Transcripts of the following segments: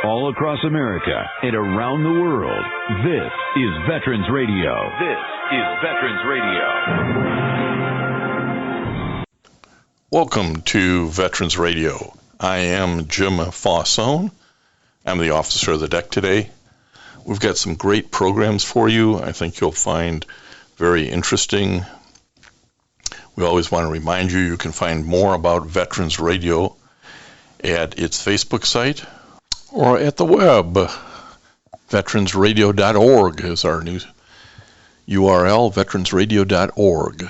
all across America and around the world. This is Veterans Radio. This is Veterans Radio. Welcome to Veterans Radio. I am Jim Fausone. I'm the officer of the deck today. We've got some great programs for you. I think you'll find very interesting. We always want to remind you can find more about Veterans Radio at its Facebook site or at the web. Veteransradio.org is our new URL, veteransradio.org,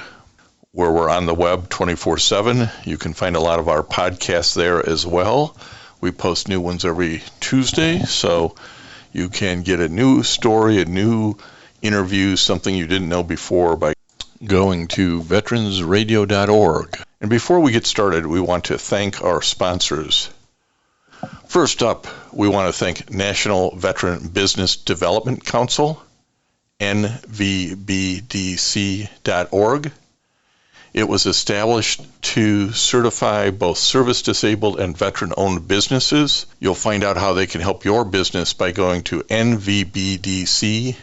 where we're on the web 24/7. You can find a lot of our podcasts there as well. We post new ones every Tuesday, so you can get a new story, a new interview, something you didn't know before by going to veteransradio.org. And before we get started, we want to thank our sponsors. First up, we want to thank National Veteran Business Development Council, nvbdc.org. It was established to certify both service-disabled and veteran-owned businesses. You'll find out how they can help your business by going to nvbdc.org.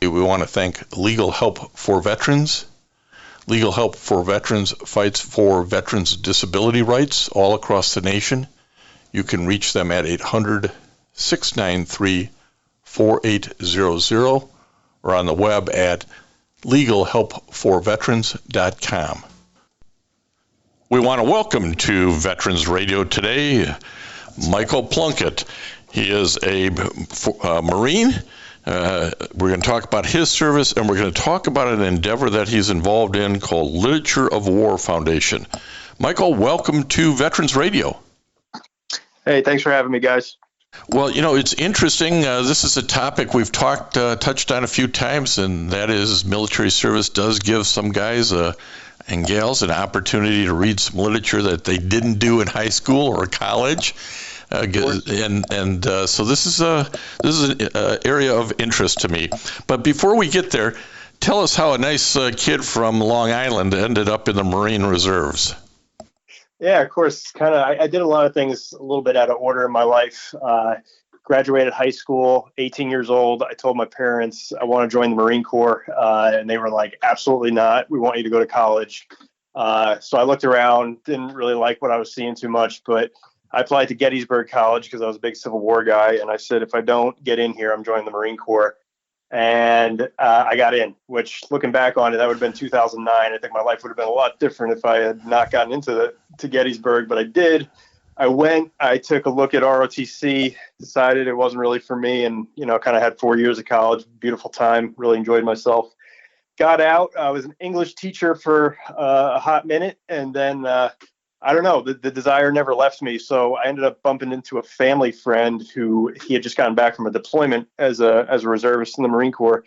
We want to thank Legal Help for Veterans. Legal Help for Veterans fights for veterans' disability rights all across the nation. You can reach them at 800-693-4800 or on the web at legalhelpforveterans.com. We want to welcome to Veterans Radio today Michael Plunkett. He is a Marine. We're going to talk about his service, and we're going to talk about an endeavor that he's involved in called Literature of War Foundation. Michael, welcome to Veterans Radio. Hey, thanks for having me, guys. Well, you know, it's interesting. This is a topic we've touched on a few times, and that is military service does give some guys and gals an opportunity to read some literature that they didn't do in high school or college. So this is an area of interest to me. But before we get there, tell us how a nice kid from Long Island ended up in the Marine Reserves. Yeah, of course. I did a lot of things a little bit out of order in my life. Graduated high school, 18 years old. I told my parents I want to join the Marine Corps, and they were like, absolutely not. We want you to go to college. So I looked around, didn't really like what I was seeing too much, but I applied to Gettysburg College because I was a big Civil War guy. And I said, if I don't get in here, I'm joining the Marine Corps. And I got in, which looking back on it, that would have been 2009. I think my life would have been a lot different if I had not gotten to Gettysburg, but I did. I went, I took a look at ROTC, decided it wasn't really for me, and, kind of had 4 years of college, beautiful time, really enjoyed myself. Got out, I was an English teacher for a hot minute, and then, I don't know, the desire never left me, so I ended up bumping into a family friend who he had just gotten back from a deployment as a reservist in the Marine Corps,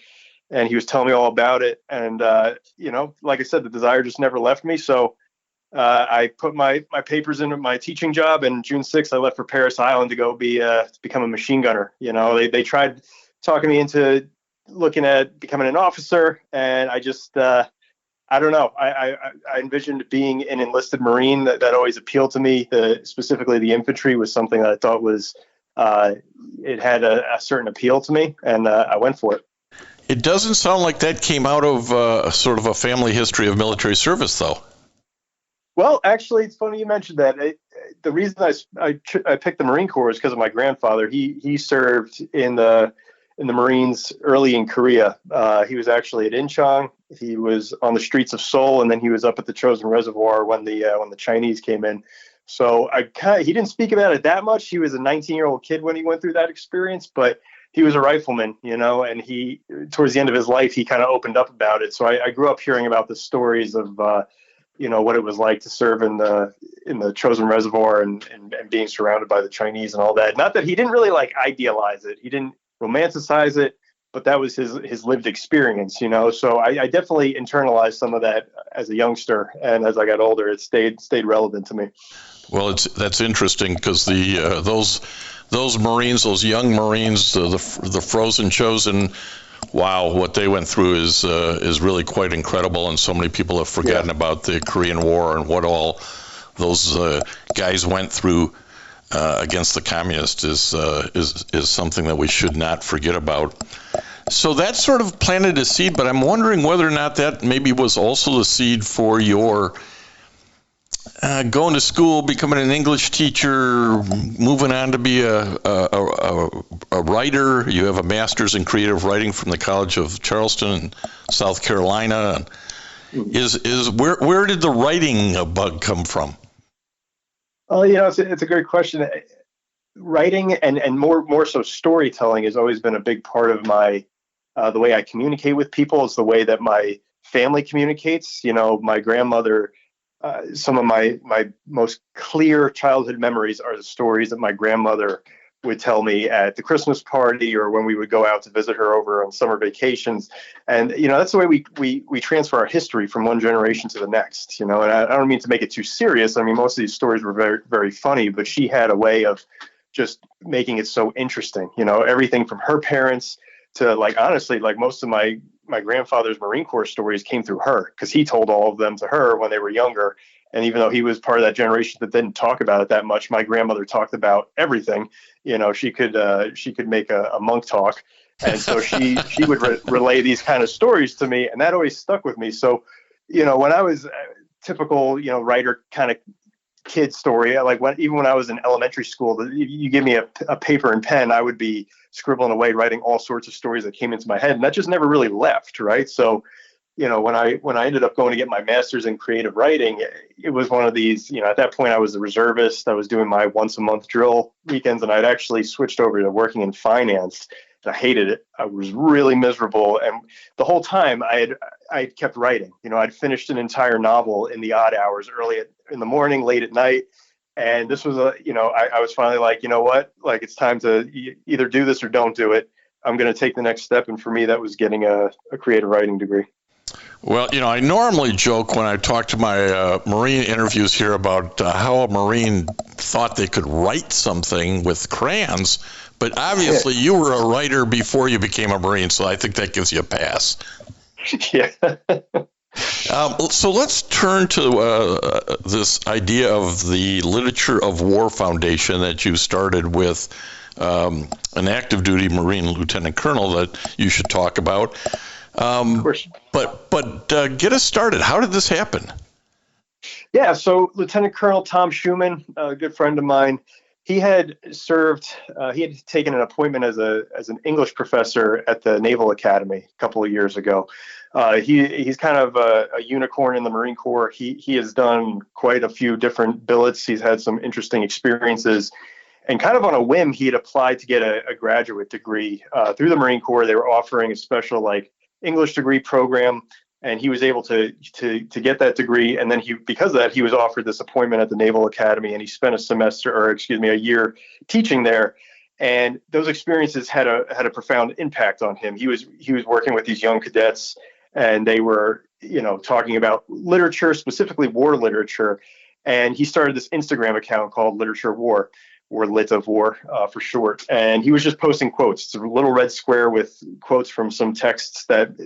and he was telling me all about it, and, like I said, the desire just never left me, so I put my papers into my teaching job, and June 6th, I left for Parris Island to go become a machine gunner. They tried talking me into looking at becoming an officer, and I just, I don't know. I envisioned being an enlisted Marine. That always appealed to me. Specifically, the infantry was something that I thought was, it had a certain appeal to me, and I went for it. It doesn't sound like that came out of sort of a family history of military service, though. Well, actually, it's funny you mentioned that. The reason I picked the Marine Corps is because of my grandfather. He served in the Marines early in Korea. He was actually at Incheon. He was on the streets of Seoul, and then he was up at the Chosin Reservoir when the Chinese came in. So he didn't speak about it that much. He was a 19-year-old kid when he went through that experience, but he was a rifleman, and he, towards the end of his life, he kind of opened up about it. So I grew up hearing about the stories of, what it was like to serve in the Chosin Reservoir and being surrounded by the Chinese and all that. Not that he didn't really idealize it. He didn't romanticize it, but that was his lived experience, So I definitely internalized some of that as a youngster, and as I got older, it stayed relevant to me. Well, that's interesting because those Marines, those young Marines, the frozen Chosin, wow, what they went through is really quite incredible, and so many people have forgotten about the Korean War and what all those guys went through. against the communists is something that we should not forget about. So that sort of planted a seed, but I'm wondering whether or not that maybe was also the seed for your going to school, becoming an English teacher, moving on to be a writer. You have a master's in creative writing from the College of Charleston in South Carolina. Where did the writing bug come from? Well, it's a great question. Writing and more so storytelling has always been a big part of my the way I communicate with people. Is the way that my family communicates. My grandmother. Some of my most clear childhood memories are the stories that my grandmother would tell me at the Christmas party or when we would go out to visit her over on summer vacations. And, that's the way we transfer our history from one generation to the next, and I don't mean to make it too serious. I mean, most of these stories were very, very funny, but she had a way of just making it so interesting, everything from her parents to honestly, most of my grandfather's Marine Corps stories came through her because he told all of them to her when they were younger. And even though he was part of that generation that didn't talk about it that much, my grandmother talked about everything. She could make a monk talk. And so she would relay these kind of stories to me. And that always stuck with me. So, when I was a typical, writer kind of kid story, even when I was in elementary school, you give me a paper and pen, I would be scribbling away, writing all sorts of stories that came into my head. And that just never really left. Right. So, when I ended up going to get my master's in creative writing, it was one of these, at that point I was a reservist. I was doing my once a month drill weekends, and I'd actually switched over to working in finance. I hated it. I was really miserable. And the whole time I kept writing. I'd finished an entire novel in the odd hours, early in the morning, late at night. And this was I was finally like, you know what, it's time to either do this or don't do it. I'm going to take the next step. And for me, that was getting a creative writing degree. Well, I normally joke when I talk to my Marine interviews here about how a Marine thought they could write something with crayons, but obviously you were a writer before you became a Marine, so I think that gives you a pass. Yeah. So let's turn to this idea of the Literature of War Foundation that you started with an active duty Marine lieutenant colonel that you should talk about. Of course. But get us started. How did this happen? Yeah, so Lieutenant Colonel Tom Schumann, a good friend of mine, he had served. He had taken an appointment as an English professor at the Naval Academy a couple of years ago. He's kind of a unicorn in the Marine Corps. He has done quite a few different billets. He's had some interesting experiences. And kind of on a whim, he had applied to get a graduate degree through the Marine Corps. They were offering a special English degree program, and he was able to get that degree. And then because of that, he was offered this appointment at the Naval Academy, and he spent a year teaching there. And those experiences had a profound impact on him. He was working with these young cadets, and they were, talking about literature, specifically war literature. And he started this Instagram account called Literature of War, or Lit of War for short. And he was just posting quotes. It's a little red square with quotes from some texts that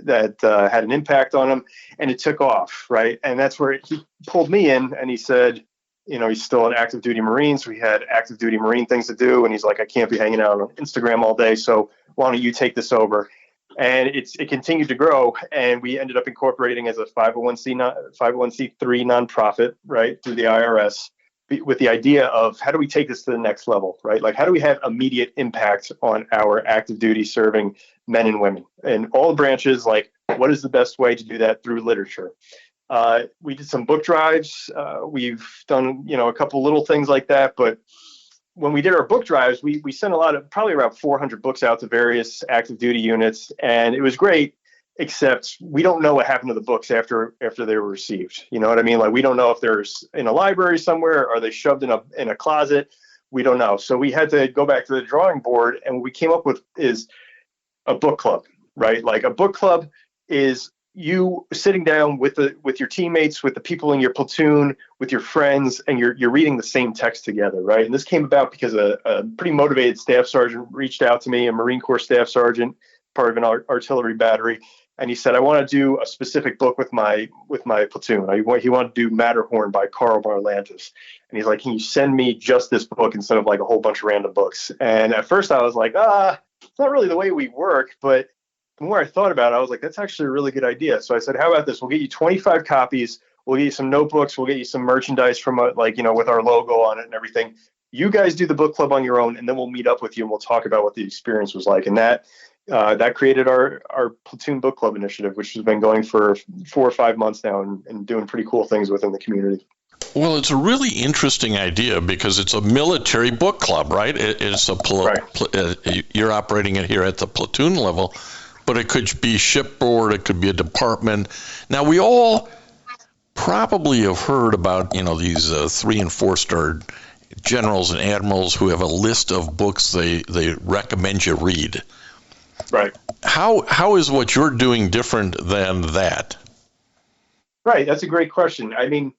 had an impact on him, and it took off, right? And that's where he pulled me in, and he said, he's still an active duty Marine, so he had active duty Marine things to do, and he's like, I can't be hanging out on Instagram all day, so why don't you take this over? And it continued to grow, and we ended up incorporating as a 501c3 nonprofit, right, through the IRS, with the idea of how do we take this to the next level, right? How do we have immediate impact on our active duty serving men and women in all branches? What is the best way to do that through literature? We did some book drives. We've done, a couple little things like that. But when we did our book drives, we sent probably around 400 books out to various active duty units. And it was great, except we don't know what happened to the books after they were received. You know what I mean? We don't know if they're in a library somewhere, or are they shoved in a closet? We don't know. So we had to go back to the drawing board, and what we came up with is a book club, right? A book club is you sitting down with your teammates, with the people in your platoon, with your friends, and you're reading the same text together, right? And this came about because a pretty motivated staff sergeant reached out to me, a Marine Corps staff sergeant, part of an artillery battery, and he said, I want to do a specific book with my platoon. He wanted to do Matterhorn by Karl Barlantis. And he's like, can you send me just this book instead of like a whole bunch of random books? And at first I was like, it's not really the way we work. But the more I thought about it, I was like, that's actually a really good idea. So I said, how about this? We'll get you 25 copies. We'll get you some notebooks. We'll get you some merchandise from with our logo on it and everything. You guys do the book club on your own, and then we'll meet up with you and we'll talk about what the experience was like. And that created our Platoon Book Club initiative, which has been going for 4 or 5 months now and doing pretty cool things within the community. Well, it's a really interesting idea because it's a military book club, right? It's you're operating it here at the platoon level, but it could be shipboard, it could be a department. Now, we all probably have heard about, these 3- and 4-star generals and admirals who have a list of books they recommend you read. Right. How is what you're doing different than that? Right. That's a great question. I mean,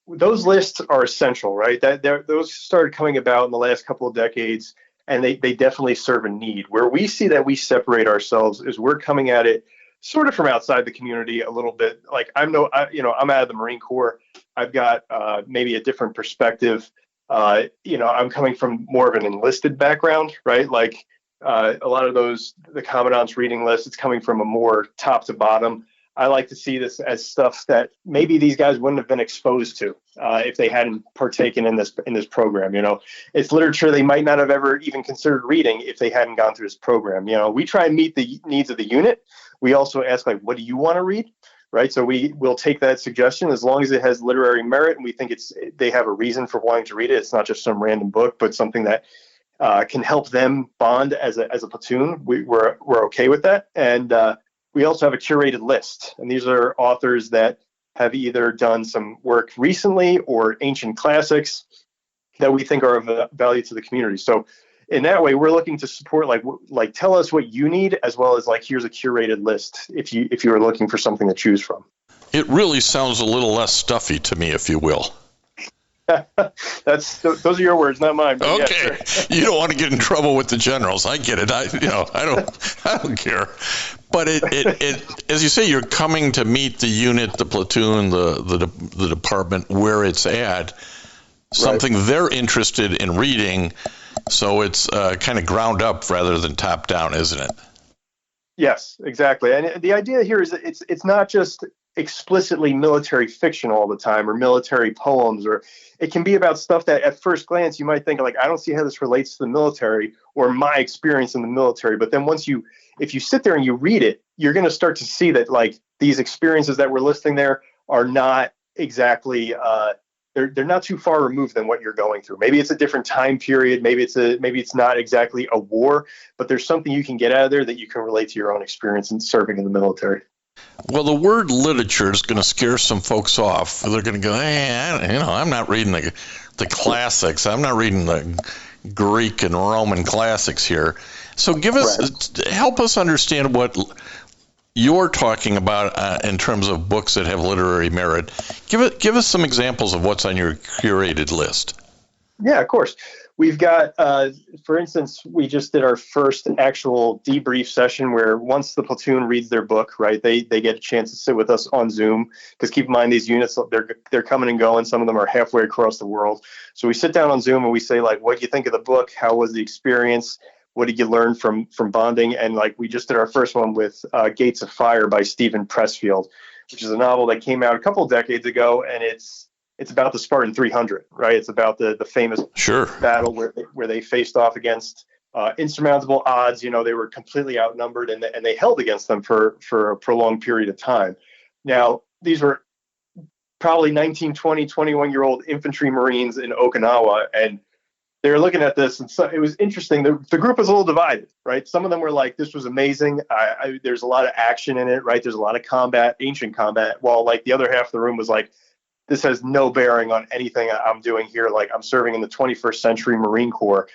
those lists are essential, right? Those started coming about in the last couple of decades, and they definitely serve a need. Where we see that we separate ourselves is we're coming at it sort of from outside the community a little bit. Like I'm out of the Marine Corps. I've got maybe a different perspective. I'm coming from more of an enlisted background, right? Like a lot of the commandant's reading list, it's coming from a more top to bottom. I like to see this as stuff that maybe these guys wouldn't have been exposed to if they hadn't partaken in this program. It's literature they might not have ever even considered reading if they hadn't gone through this program. We try and meet the needs of the unit. We also ask, like, what do you want to read? Right. So we'll take that suggestion as long as it has literary merit and we think they have a reason for wanting to read it. It's not just some random book, but something that can help them bond as a platoon. We're okay with that. And we also have a curated list. And these are authors that have either done some work recently or ancient classics that we think are of value to the community. So in that way, we're looking to support, like tell us what you need, as well as like, here's a curated list if you are looking for something to choose from. It really sounds a little less stuffy to me, if you will. Those are your words, not mine. Okay, yeah, sure. You don't want to get in trouble with the generals. I get it. I don't care. But it as you say, you're coming to meet the unit, the platoon, the department where it's at. Something they're interested in reading. So it's kind of ground up rather than top down, isn't it? Yes, exactly. And the idea here is that it's not just explicitly military fiction all the time or military poems, or it can be about stuff that at first glance you might think like, I don't see how this relates to the military or my experience in the military. But then if you sit there and you read it, you're going to start to see that like these experiences that we're listing there are not exactly they're not too far removed than what you're going through. Maybe it's a different time period. Maybe it's not exactly a war, but there's something you can get out of there that you can relate to your own experience in serving in the military. Well, the word literature is going to scare some folks off. They're going to go, I'm not reading the classics. I'm not reading the Greek and Roman classics here. So help us understand what you're talking about in terms of books that have literary merit. Give us some examples of what's on your curated list. Yeah, of course. We've got, for instance, we just did our first actual debrief session where once the platoon reads their book, right, they get a chance to sit with us on Zoom, because keep in mind these units, they're coming and going. Some of them are halfway across the world. So we sit down on Zoom and we say, like, what do you think of the book? How was the experience? What did you learn from bonding? And like we just did our first one with Gates of Fire by Stephen Pressfield, which is a novel that came out a couple of decades ago, and it's about the Spartan 300, right? It's about the famous battle where they faced off against insurmountable odds. They were completely outnumbered, and they held against them for a prolonged period of time. Now, these were probably 19, 20, 21-year-old infantry Marines in Okinawa, and they were looking at this, and so it was interesting. The group was a little divided, right? Some of them were like, this was amazing. There's a lot of action in it, right? There's a lot of combat, ancient combat, while like the other half of the room was like, this has no bearing on anything I'm doing here. Like, I'm serving in the 21st century Marine Corps.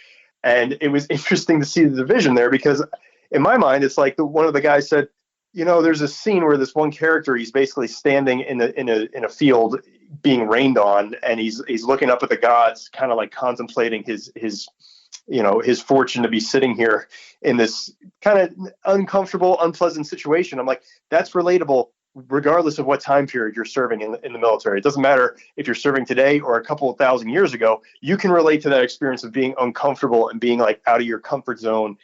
And it was interesting to see the division there, because in my mind, it's like one of the guys said, there's a scene where this one character, he's basically standing in a field being rained on, and he's looking up at the gods, kind of like contemplating his his fortune to be sitting here in this kind of uncomfortable, unpleasant situation. I'm like, that's relatable regardless of what time period you're serving in the military. It doesn't matter if you're serving today or a couple of thousand years ago. You can relate to that experience of being uncomfortable and being like out of your comfort zone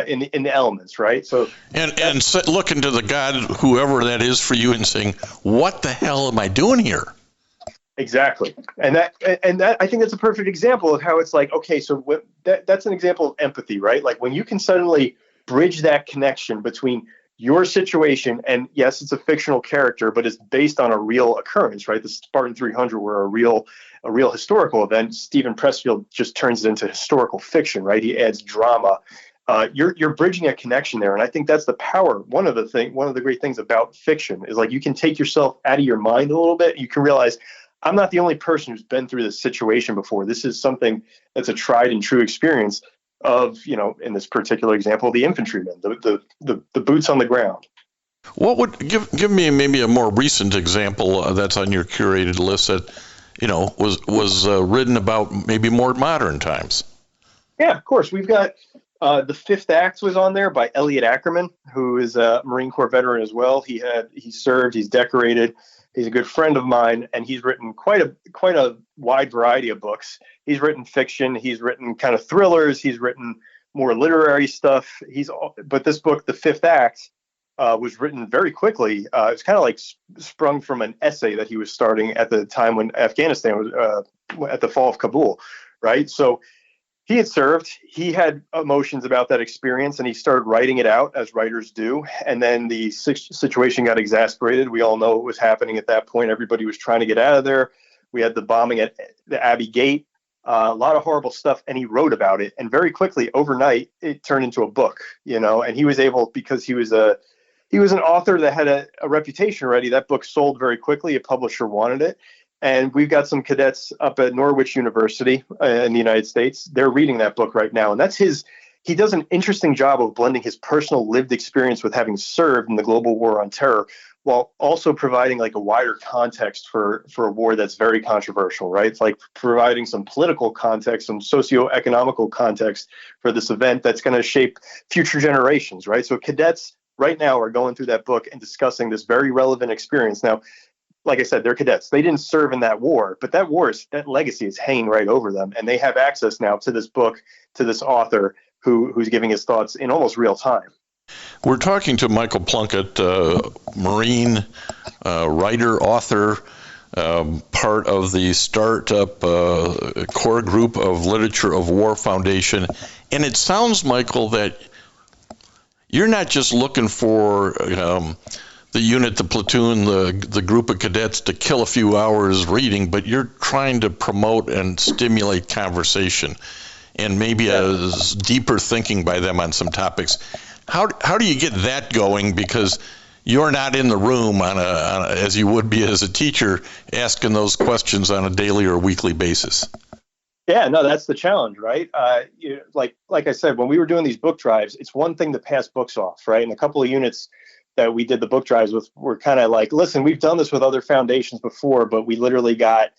in the elements, right? So and looking to the God, whoever that is for you, and saying, what the hell am I doing here? Exactly. And that I think that's a perfect example of how it's like, okay, so that's an example of empathy, right? Like when you can suddenly bridge that connection between your situation, and yes, it's a fictional character, but it's based on a real occurrence, right? The Spartan 300 were a real historical event. Stephen Pressfield just turns it into historical fiction, right? He adds drama. You're bridging a connection there, and I think that's the power. One of the great things about fiction is like you can take yourself out of your mind a little bit. You can realize I'm not the only person who's been through this situation before. This is something that's a tried and true experience of, in this particular example, the infantrymen, the boots on the ground. What would give me maybe a more recent example that's on your curated list that, was written about maybe more modern times? Yeah, of course. We've got The Fifth Act was on there by Elliot Ackerman, who is a Marine Corps veteran as well. He served, he's decorated. He's a good friend of mine, and he's written quite a wide variety of books. He's written fiction, he's written kind of thrillers, he's written more literary stuff. But this book, The Fifth Act, was written very quickly. It's kind of like sprung from an essay that he was starting at the time when Afghanistan was at the fall of Kabul, right? So he had served, he had emotions about that experience, and he started writing it out as writers do. And then the situation got exasperated. We all know what was happening at that point. Everybody was trying to get out of there. We had the bombing at the Abbey Gate, a lot of horrible stuff. And he wrote about it. And very quickly, overnight, it turned into a book, and he was able, because he was an author that had a reputation already. That book sold very quickly. A publisher wanted it. And we've got some cadets up at Norwich University in the United States. They're reading that book right now. And that's he does an interesting job of blending his personal lived experience with having served in the global war on terror, while also providing like a wider context for a war that's very controversial, right? It's like providing some political context, some socio-economical context for this event that's going to shape future generations, right? So cadets right now are going through that book and discussing this very relevant experience. Now, like I said, they're cadets. They didn't serve in that war, but that legacy is hanging right over them. And they have access now to this book, to this author who's giving his thoughts in almost real time. We're talking to Michael Plunkett, Marine, writer, author, part of the startup core group of Literature of War Foundation. And it sounds, Michael, that you're not just looking for the unit, the platoon, the group of cadets to kill a few hours reading, but you're trying to promote and stimulate conversation and maybe a deeper thinking by them on some topics. How do you get that going? Because you're not in the room as you would be as a teacher, asking those questions on a daily or weekly basis. Yeah, no, that's the challenge, right? Like I said, when we were doing these book drives, it's one thing to pass books off, right? And a couple of units that we did the book drives with were kind of like, listen, we've done this with other foundations before, but we literally got,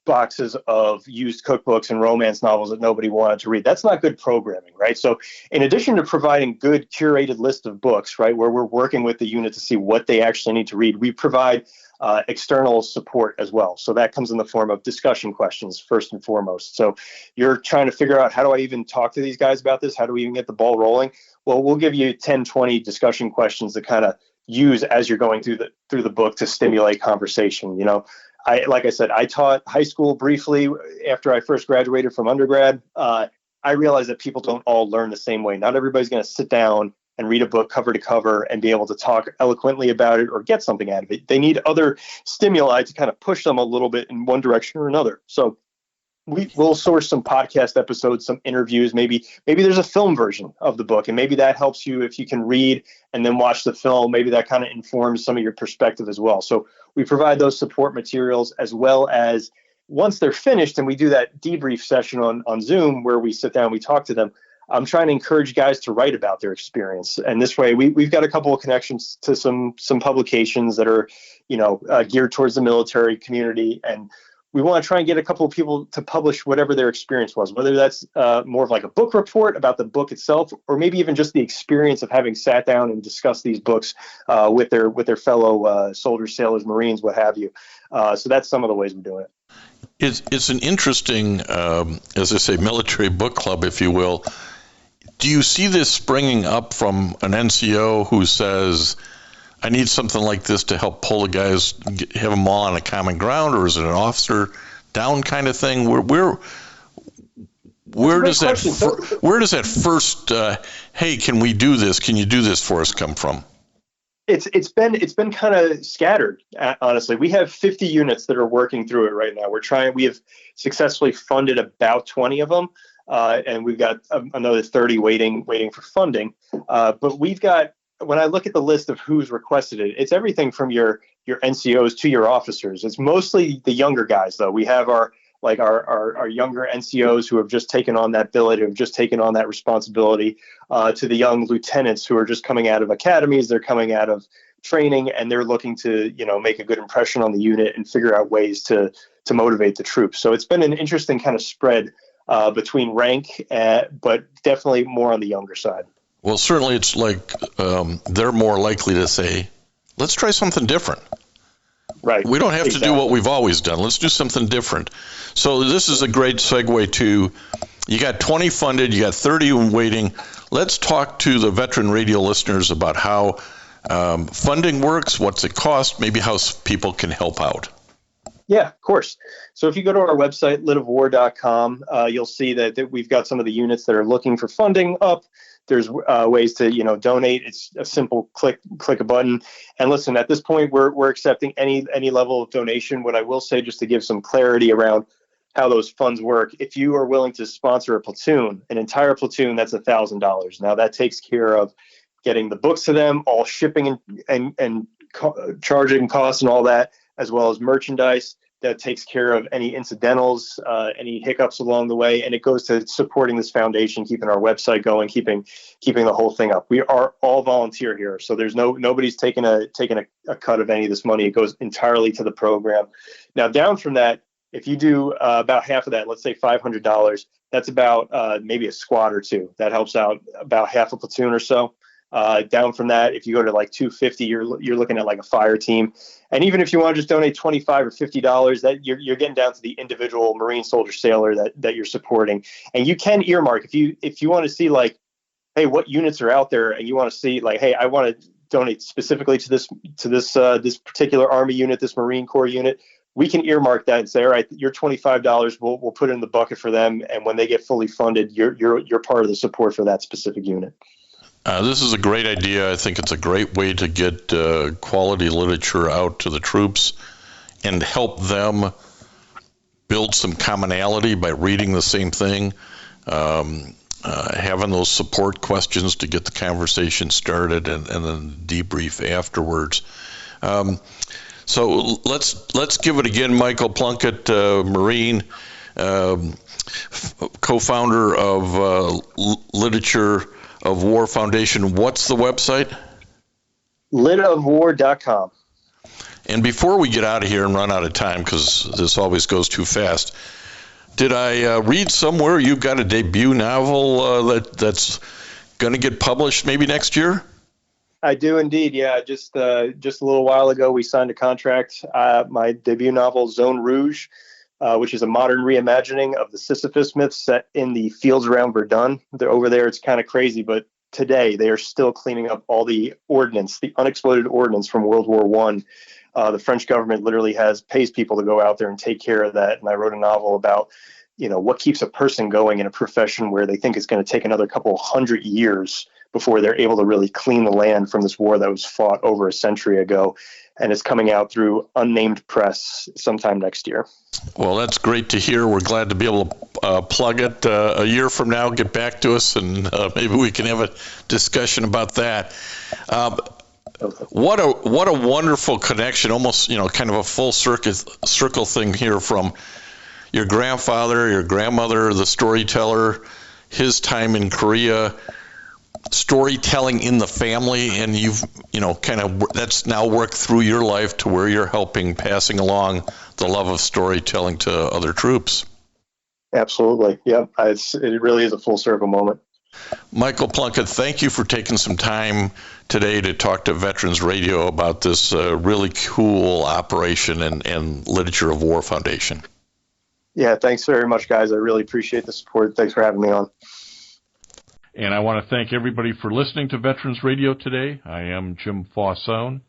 boxes of used cookbooks and romance novels that nobody wanted to read. That's not good programming, right? So in addition to providing good curated list of books, right, where we're working with the unit to see what they actually need to read, we provide external support as well. So that comes in the form of discussion questions, first and foremost. So you're trying to figure out, how do I even talk to these guys about this? How do we even get the ball rolling? Well, we'll give you 10, 20 discussion questions to kind of use as you're going through the book to stimulate conversation. Like I said, I taught high school briefly after I first graduated from undergrad. I realized that people don't all learn the same way. Not everybody's going to sit down and read a book cover to cover and be able to talk eloquently about it or get something out of it. They need other stimuli to kind of push them a little bit in one direction or another. So we'll source some podcast episodes, some interviews. Maybe there's a film version of the book, and maybe that helps you if you can read and then watch the film. Maybe that kind of informs some of your perspective as well. So we provide those support materials, as well as once they're finished and we do that debrief session on Zoom where we sit down, we talk to them. I'm trying to encourage guys to write about their experience. And this way we've got a couple of connections to some publications that are, geared towards the military community. And we want to try and get a couple of people to publish whatever their experience was, whether that's more of like a book report about the book itself, or maybe even just the experience of having sat down and discussed these books with their fellow soldiers, sailors, Marines, what have you. So that's some of the ways we're doing it. It's an interesting, as I say, military book club, if you will. Do you see this springing up from an NCO who says, I need something like this to help pull the guys, have them all on a common ground, or is it an officer down kind of thing? Where does that first, hey, can we do this? Can you do this for us come from? It's been kind of scattered, honestly. We have 50 units that are working through it right now. We have successfully funded about 20 of them, and we've got another 30 waiting for funding. But we've got, when I look at the list of who's requested it, it's everything from your NCOs to your officers. It's mostly the younger guys, though. We have our younger NCOs who have just taken on that billet, who have just taken on that responsibility, to the young lieutenants who are just coming out of academies. They're coming out of training, and they're looking to, make a good impression on the unit and figure out ways to motivate the troops. So it's been an interesting kind of spread between rank, but definitely more on the younger side. Well, certainly it's like they're more likely to say, let's try something different. Right. We don't have to do what we've always done. Let's do something different. So this is a great segue to, you got 20 funded, you got 30 waiting. Let's talk to the Veteran Radio listeners about how funding works, what's it cost, maybe how people can help out. Yeah, of course. So if you go to our website, litofwar.com, you'll see that we've got some of the units that are looking for funding up. There's ways to, donate. It's a simple click a button. And listen, at this point, we're accepting any level of donation. What I will say, just to give some clarity around how those funds work, if you are willing to sponsor a platoon, an entire platoon, that's $1,000. Now that takes care of getting the books to them, all shipping and charging costs and all that, as well as merchandise. That takes care of any incidentals, any hiccups along the way, and it goes to supporting this foundation, keeping our website going, keeping the whole thing up. We are all volunteer here, so there's nobody's taking a cut of any of this money. It goes entirely to the program. Now, down from that, if you do about half of that, let's say $500, that's about maybe a squad or two. That helps out about half a platoon or so. Down from that, if you go to like $250, you're looking at like a fire team. And even if you want to just donate $25 or $50, that you're getting down to the individual Marine, soldier, sailor that you're supporting. And you can earmark if you want to see like, hey, what units are out there, and you want to see like, hey, I want to donate specifically to this particular Army unit, this Marine Corps unit. We can earmark that and say, all right, your $25, we'll put it in the bucket for them, and when they get fully funded, you're part of the support for that specific unit. This is a great idea. I think it's a great way to get quality literature out to the troops and help them build some commonality by reading the same thing, having those support questions to get the conversation started, and then debrief afterwards. So let's give it again. Michael Plunkett, Marine, co-founder of Literature of War Foundation. What's the website? litofwar.com. And before we get out of here and run out of time, because this always goes too fast, did I read somewhere you've got a debut novel that's going to get published maybe next year? I do indeed. Yeah, just a little while ago, we signed a contract. My debut novel, Zone Rouge, which is a modern reimagining of the Sisyphus myth set in the fields around Verdun. Over there, it's kind of crazy, but today they are still cleaning up all the ordnance, the unexploded ordnance from World War I. The French government literally pays people to go out there and take care of that. And I wrote a novel about, what keeps a person going in a profession where they think it's going to take another couple hundred years before they're able to really clean the land from this war that was fought over a century ago. And it's coming out through unnamed press sometime next year. Well, that's great to hear. We're glad to be able to plug it a year from now. Get back to us, and maybe we can have a discussion about that. What a wonderful connection! Almost, kind of a full circle thing here from your grandfather, your grandmother, the storyteller, his time in Korea. storytelling in the family, and you've, that's now worked through your life to where you're passing along the love of storytelling to other troops. Absolutely. Yeah. It really is a full circle moment. Michael Plunkett, thank you for taking some time today to talk to Veterans Radio about this really cool operation and Literature of War Foundation. Yeah, thanks very much, guys. I really appreciate the support. Thanks for having me on. And I want to thank everybody for listening to Veterans Radio today. I am Jim Fausone.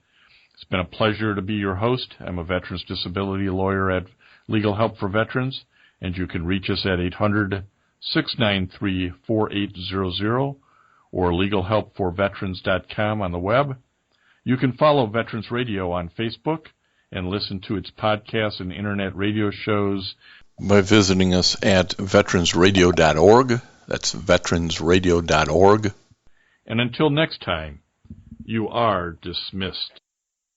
It's been a pleasure to be your host. I'm a veterans disability lawyer at Legal Help for Veterans, and you can reach us at 800-693-4800 or legalhelpforveterans.com on the web. You can follow Veterans Radio on Facebook and listen to its podcasts and internet radio shows by visiting us at veteransradio.org. That's veteransradio.org. And until next time, you are dismissed.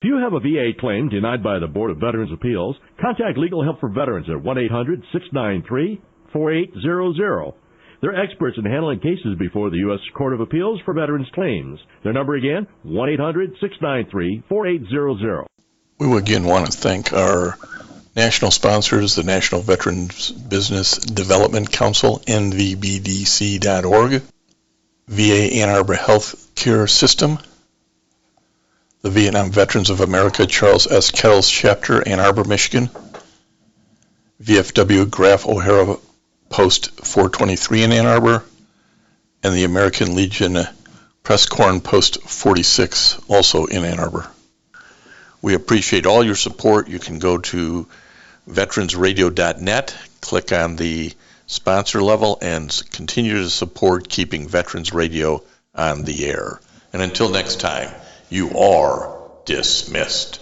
If you have a VA claim denied by the Board of Veterans' Appeals, contact Legal Help for Veterans at 1-800-693-4800. They're experts in handling cases before the U.S. Court of Appeals for Veterans Claims. Their number again, 1-800-693-4800. We again want to thank our national sponsors, the National Veterans Business Development Council, NVBDC.org, VA Ann Arbor Health Care System, the Vietnam Veterans of America Charles S. Kettles Chapter, Ann Arbor, Michigan, VFW Graf O'Hara Post 423 in Ann Arbor, and the American Legion Press Corn Post 46, also in Ann Arbor. We appreciate all your support. You can go to veteransradio.net, click on the sponsor level, and continue to support keeping Veterans Radio on the air. And until next time, you are dismissed.